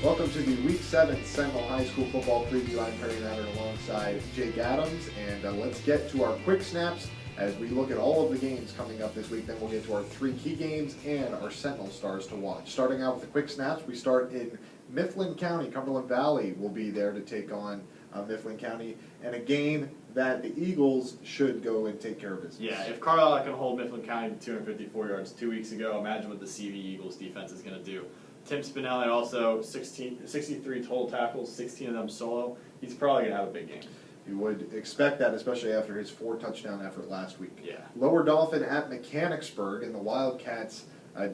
Welcome to the Week 7 Sentinel High School football preview. I'm Perry Mattern alongside Jake Adams, and let's get to our quick snaps as we look at all of the games coming up this week. Then we'll get to our 3 key games and our Sentinel stars to watch. Starting out with the quick snaps, we start in Mifflin County. Cumberland Valley will be there to take on Mifflin County, and a game that the Eagles should go and take care of business. Yeah, if Carlisle can hold Mifflin County to 254 yards 2 weeks ago, imagine what the CV Eagles defense is going to do. Tim Spinelli also 63 total tackles, 16 of them solo. He's probably going to have a big game. You would expect that, especially after his 4-touchdown effort last week. Yeah. Lower Dauphin at Mechanicsburg, and the Wildcats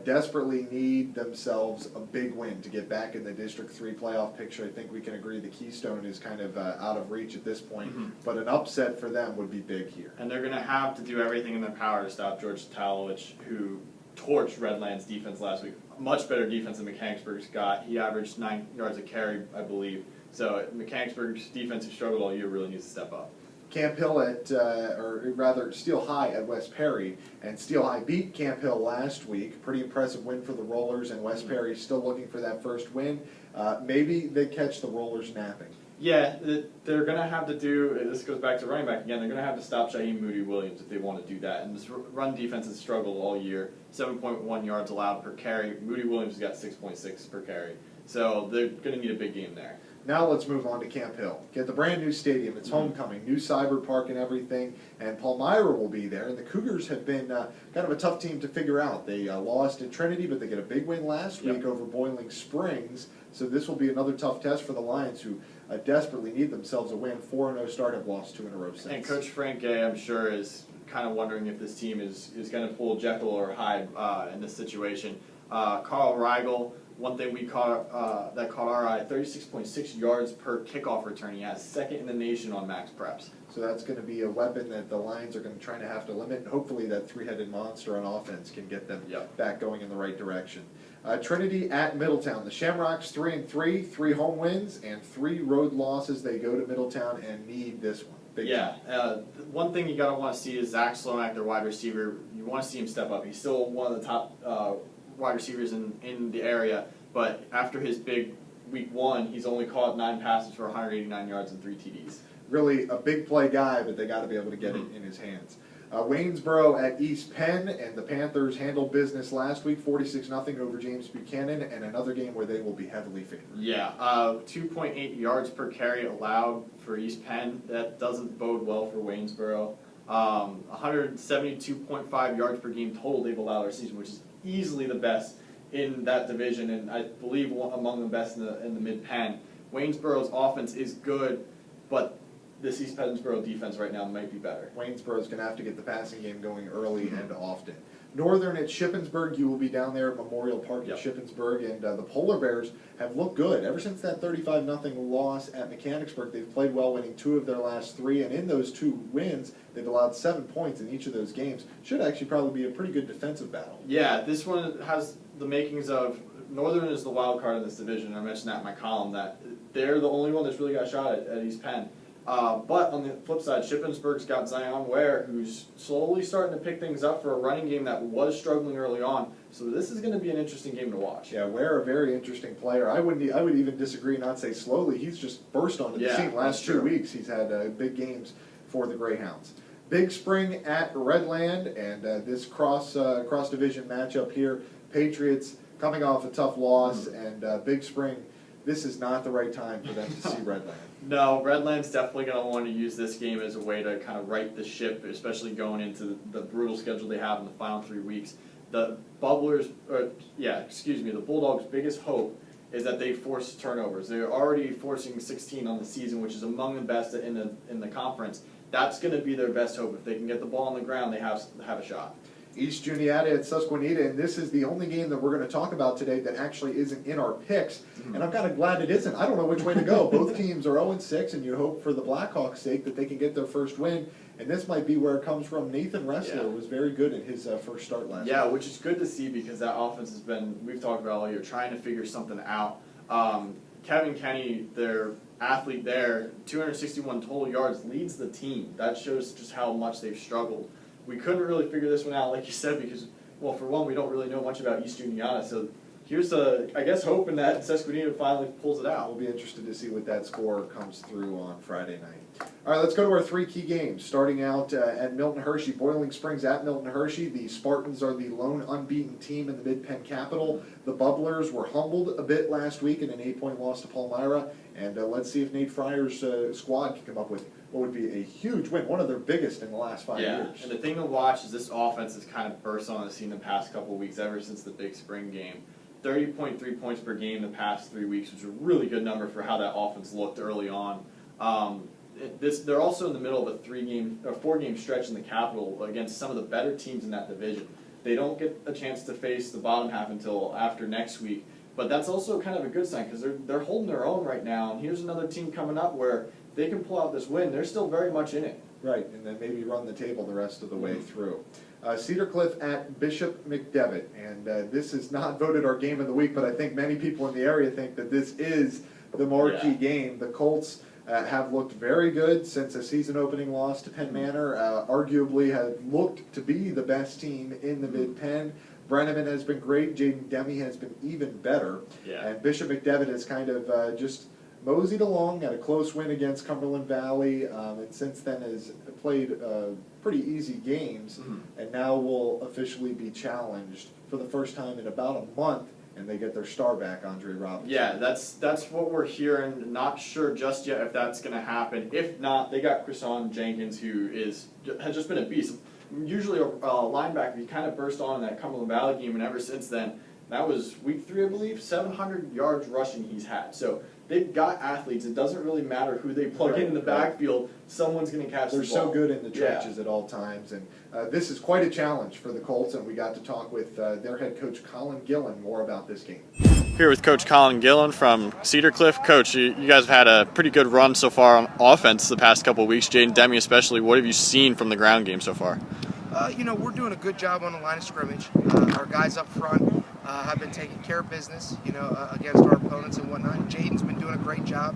desperately need themselves a big win to get back in the District 3 playoff picture. I think we can agree the Keystone is kind of out of reach at this point, but an upset for them would be big here. And they're going to have to do everything in their power to stop George Talowich, who torched Redland's defense last week. Much better defense than Mechanicsburg's got. He averaged 9 yards a carry, I believe. So Mechanicsburg's defense, who struggled all year, really needs to step up. Camp Hill or rather Steel High at West Perry, and Steel High beat Camp Hill last week. Pretty impressive win for the Rollers, and West Perry still looking for that first win. Maybe they catch the Rollers napping. Yeah, they're going to have to do, this goes back to running back again, they're going to have to stop Shaheem Moody Williams if they want to do that. And this run defense has struggled all year, 7.1 yards allowed per carry. Moody Williams has got 6.6 per carry. So they're going to need a big game there. Now let's move on to Camp Hill. Get the brand new stadium. It's homecoming, new cyber park and everything, and Palmyra will be there. And the Cougars have been kind of a tough team to figure out. They lost at Trinity, but they get a big win last week over Boiling Springs. So this will be another tough test for the Lions, who desperately need themselves a win. 4-0 start, have lost 2 in a row since. And Coach Frank Gay, I'm sure, is kind of wondering if this team is going to pull Jekyll or Hyde in this situation. Carl Rigel, one thing we caught that caught our eye, 36.6 yards per kickoff return. He has second in the nation on max preps. So that's going to be a weapon that the Lions are going to try to have to limit. And hopefully that 3-headed monster on offense can get them back going in the right direction. Trinity at Middletown. The Shamrocks 3-3, 3 home wins and 3 road losses. They go to Middletown and need this one. One thing you gotta want to see is Zach Slomak, their wide receiver. You want to see him step up. He's still one of the top wide receivers in the area, but after his big week 1, he's only caught 9 passes for 189 yards and 3 TDs. Really a big play guy, but they got to be able to get it in his hands. Waynesboro at East Penn, and the Panthers handled business last week, 46-0 over James Buchanan, and another game where they will be heavily favored. Yeah, 2.8 yards per carry allowed for East Penn. That doesn't bode well for Waynesboro. 172.5 yards per game total they've allowed our season, which is easily the best in that division, and I believe among the best in the Mid-Penn. Waynesboro's offense is good, but this East Pennsboro defense right now might be better. Waynesboro's going to have to get the passing game going early and often. Northern at Shippensburg, you will be down there at Memorial Park at Shippensburg, and the Polar Bears have looked good. Ever since that 35-0 loss at Mechanicsburg, they've played well, winning 2 of their last 3, and in those 2 wins, they've allowed 7 points in each of those games. Should actually probably be a pretty good defensive battle. Yeah, this one has the makings of Northern is the wild card in this division. I mentioned that in my column, that they're the only one that's really got a shot at East Penn. But on the flip side, Shippensburg's got Zion Ware, who's slowly starting to pick things up for a running game that was struggling early on. So this is going to be an interesting game to watch. Yeah, Ware, a very interesting player. I would even disagree, not say slowly. He's just burst onto the scene. Last 2 weeks, he's had big games for the Greyhounds. Big Spring at Redland, and this cross-division matchup here. Patriots coming off a tough loss, and Big Spring, this is not the right time for them to see Redland. No, Redland's definitely going to want to use this game as a way to kind of right the ship, especially going into the brutal schedule they have in the final 3 weeks. The Bulldogs' biggest hope is that they force turnovers. They're already forcing 16 on the season, which is among the best in the conference. That's going to be their best hope. If they can get the ball on the ground, they have a shot. East Juniata at Susquehanna, and this is the only game that we're going to talk about today that actually isn't in our picks, and I'm kind of glad it isn't. I don't know which way to go. Both teams are 0-6, and you hope for the Blackhawks' sake that they can get their first win, and this might be where it comes from. Nathan Ressler was very good in his first start last week. Yeah, which is good to see because that offense has been, we've talked about all year, trying to figure something out. Kevin Kenny, their athlete there, 261 total yards, leads the team. That shows just how much they've struggled. We couldn't really figure this one out, like you said, because, well, for one, we don't really know much about East Juniata, so here's I guess hoping that Sesquinito finally pulls it out. We'll be interested to see what that score comes through on Friday night. All right, let's go to our 3 key games. Starting out at Milton Hershey, Boiling Springs at Milton Hershey. The Spartans are the lone unbeaten team in the Mid-Penn Capital. The Bubblers were humbled a bit last week in an 8-point loss to Palmyra. And let's see if Nate Fryer's squad can come up with what would be a huge win, one of their biggest in the last 5 years. And the thing to watch is this offense has kind of burst on the scene the past couple of weeks, ever since the big spring game. 30.3 points per game the past 3 weeks, which is a really good number for how that offense looked early on. They're also in the middle of a 4-game stretch in the Capital against some of the better teams in that division. They don't get a chance to face the bottom half until after next week, but that's also kind of a good sign because they're holding their own right now. And here's another team coming up where if they can pull out this win, they're still very much in it. Right, and then maybe run the table the rest of the way through. Cedar Cliff at Bishop McDevitt, and this is not voted our game of the week, but I think many people in the area think that this is the marquee game. The Colts have looked very good since a season-opening loss to Penn Manor. Arguably have looked to be the best team in the Mid-Penn. Brenneman has been great. Jaden Demi has been even better. And Bishop McDevitt has kind of just moseyed along, had a close win against Cumberland Valley, and since then has played pretty easy games, and now will officially be challenged for the first time in about a month, and they get their star back, Andre Robinson. Yeah, that's what we're hearing. Not sure just yet if that's going to happen. If not, they got Chrison Jenkins, who has just been a beast. Usually a linebacker, he kind of burst on in that Cumberland Valley game, and ever since then, that was week 3, I believe, 700 yards rushing he's had. So they've got athletes. It doesn't really matter who they plug in the backfield. Someone's going to catch the ball. They're so good in the trenches at all times. And this is quite a challenge for the Colts, and we got to talk with their head coach, Colin Gillen, more about this game. Here with Coach Colin Gillen from Cedar Cliff. Coach, you guys have had a pretty good run so far on offense the past couple of weeks. Jaden Demi especially. What have you seen from the ground game so far? We're doing a good job on the line of scrimmage. Our guys up front have been taking care of business, against our opponents and whatnot. Jaden's been doing a great job,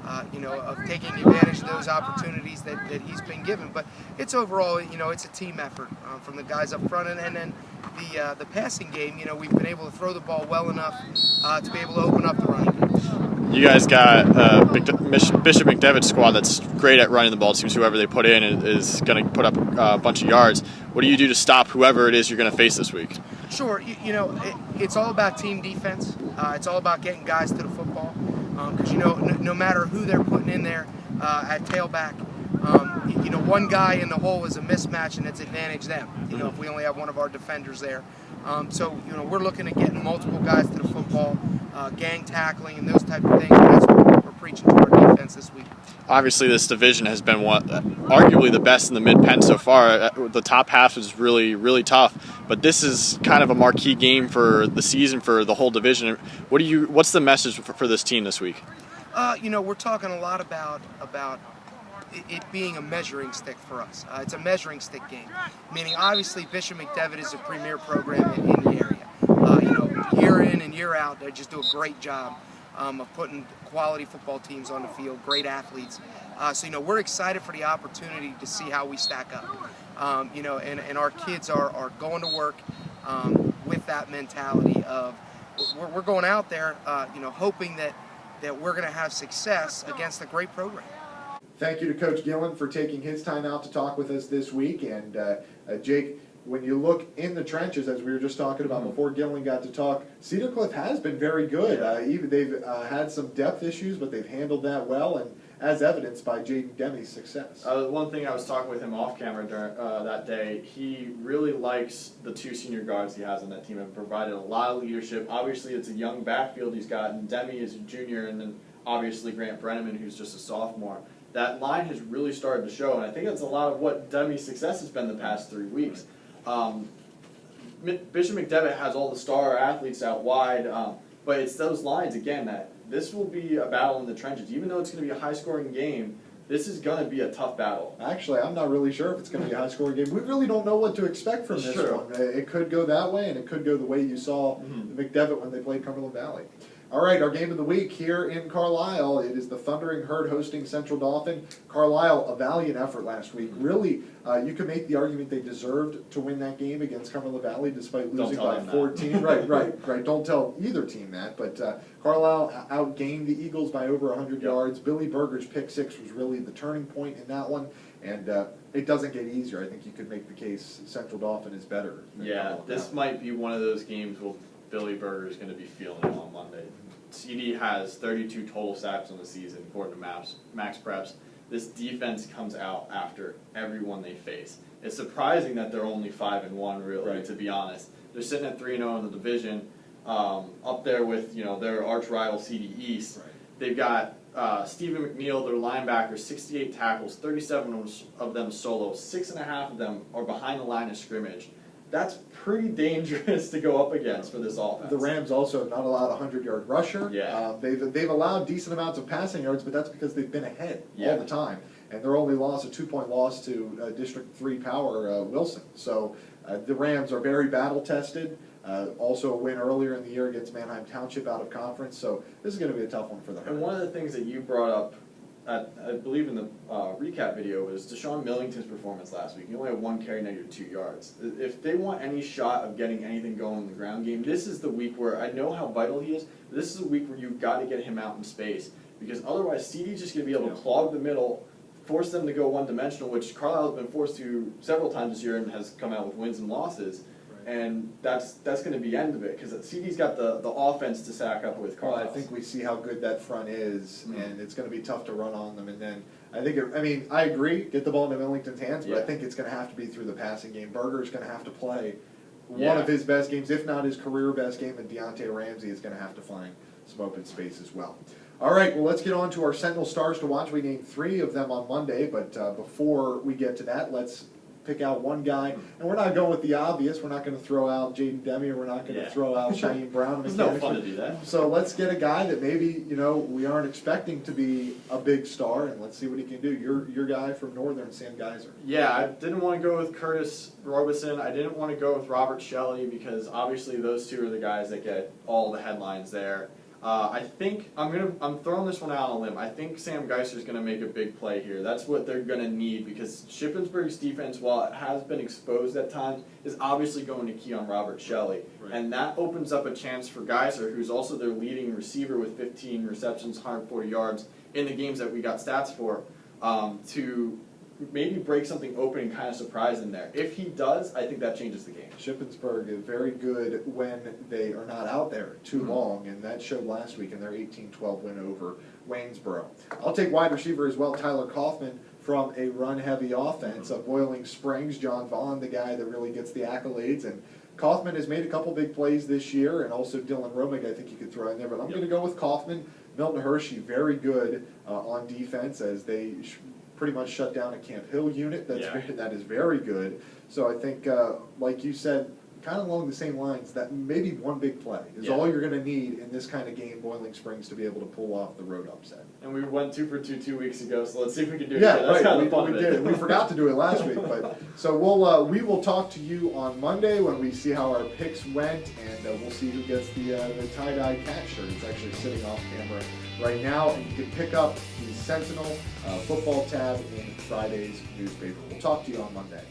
of taking advantage of those opportunities that he's been given. But it's overall, it's a team effort from the guys up front, and then the passing game. We've been able to throw the ball well enough to be able to open up the running game. You guys got Bishop McDevitt's squad that's great at running the ball. It seems whoever they put in is going to put up a bunch of yards. What do you do to stop whoever it is you're going to face this week? Sure. It's all about team defense. It's all about getting guys to the football. Because, no matter who they're putting in there at tailback, one guy in the hole is a mismatch and it's advantage them, if we only have one of our defenders there. We're looking at getting multiple guys to the football, gang tackling and those type of things. And that's what we're preaching to our defense this week. Obviously, this division has been arguably the best in the Mid-Penn so far. The top half is really, really tough, but this is kind of a marquee game for the season for the whole division. What's the message for this team this week? We're talking a lot about it being a measuring stick for us. It's a measuring stick game, meaning obviously Bishop McDevitt is a premier program in the area. Year in and year out, they just do a great job of putting quality football teams on the field, great athletes. We're excited for the opportunity to see how we stack up. And our kids are going to work with that mentality of we're going out there, hoping that we're going to have success against a great program. Thank you to Coach Gillen for taking his time out to talk with us this week. And Jake, when you look in the trenches, as we were just talking about before Gillen got to talk, Cedar Cliff has been very good. Even they've had some depth issues, but they've handled that well, and as evidenced by Jaden Demi's success. One thing I was talking with him off camera during that day, he really likes the 2 senior guards he has on that team and provided a lot of leadership. Obviously, it's a young backfield he's got, and Demi is a junior, and then obviously Grant Brenneman, who's just a sophomore. That line has really started to show, and I think that's a lot of what Demi's success has been the past 3 weeks. Bishop McDevitt has all the star athletes out wide, but it's those lines, again, that this will be a battle in the trenches. Even though it's going to be a high-scoring game, this is going to be a tough battle. Actually, I'm not really sure if it's going to be a high-scoring game. We really don't know what to expect from this one. It could go that way, and it could go the way you saw McDevitt when they played Cumberland Valley. All right, our game of the week here in Carlisle. It is the Thundering Herd hosting Central Dauphin. Carlisle, a valiant effort last week. Really, you could make the argument they deserved to win that game against Cumberland Valley despite losing by 14. Right. Don't tell either team that. But Carlisle outgained the Eagles by over 100 yards. Billy Berger's pick six was really the turning point in that one. And it doesn't get easier. I think you could make the case Central Dauphin is better. Yeah, this might be one of those games where Billy Berger is going to be feeling it on Monday. CD has 32 total sacks on the season, according to Max Preps. This defense comes out after everyone they face. It's surprising that they're only 5-1, really, to be honest. They're sitting at 3-0 in the division, up there with their arch rival CD East. Right. They've got Stephen McNeil, their linebacker, 68 tackles, 37 of them solo, 6.5 of them are behind the line of scrimmage. That's pretty dangerous to go up against for this offense. The Rams also have not allowed a 100-yard rusher. Yeah. They've allowed decent amounts of passing yards, but that's because they've been ahead all the time. And their only loss, a 2-point loss to District 3 power Wilson. So the Rams are very battle-tested. Also a win earlier in the year against Manheim Township out of conference. So this is going to be a tough one for them. And one of the things that you brought up, I believe in the recap video, was Deshaun Millington's performance last week. He only had 1 carry, -2 yards. If they want any shot of getting anything going in the ground game, this is the week where I know how vital he is, but this is a week where you've got to get him out in space, because otherwise CD's just going to be able to clog the middle, force them to go one-dimensional, which Carlisle has been forced to several times this year and has come out with wins and losses. And that's going to be the end of it, because CD's got the offense to sack up with Carlisle. Well, I think we see how good that front is, and it's going to be tough to run on them. And then I think, I agree, get the ball into Millington's hands, but I think it's going to have to be through the passing game. Berger's going to have to play one of his best games, if not his career best game, and Deontay Ramsey is going to have to find some open space as well. All right, well, let's get on to our Sentinel Stars to watch. We named 3 of them on Monday, but before we get to that, let's pick out one guy, and we're not going with the obvious. We're not going to throw out Jaden Demi, or we're not going to throw out Shaheem Brown. It's no fun to do that. So let's get a guy that maybe we aren't expecting to be a big star, and let's see what he can do. Your guy from Northern, Sam Geiser. Yeah, I didn't want to go with Curtis Robeson. I didn't want to go with Robert Shelley, because obviously those two are the guys that get all the headlines there. I think I'm throwing this one out on a limb. I think Sam Geiser's going to make a big play here. That's what they're going to need, because Shippensburg's defense, while it has been exposed at times, is obviously going to key on Robert Shelley. Right. And that opens up a chance for Geiser, who's also their leading receiver with 15 receptions, 140 yards in the games that we got stats for, to maybe break something open and kind of surprise them there. If he does, I think that changes the game. Shippensburg is very good when they are not out there too long, and that showed last week in their 18-12 win over Waynesboro. I'll take wide receiver as well, Tyler Kaufman, from a run-heavy offense of Boiling Springs. John Vaughn, the guy that really gets the accolades, and Kaufman has made a couple big plays this year, and also Dylan Romig I think you could throw in there, but I'm going to go with Kaufman. Milton Hershey, very good on defense, as they pretty much shut down a Camp Hill unit. That is very good. So I think, like you said, kind of along the same lines, that maybe one big play is all you're going to need in this kind of game, Boiling Springs, to be able to pull off the road upset. And we went 2 for 2 weeks ago, so let's see if we can do it. Yeah, That's kind of fun. We did. We forgot to do it last week, but so we will talk to you on Monday when we see how our picks went, and we'll see who gets the tie-dye cat shirt. It's actually sitting off camera right now, and you can pick up the Sentinel football tab in Friday's newspaper. We'll talk to you on Monday.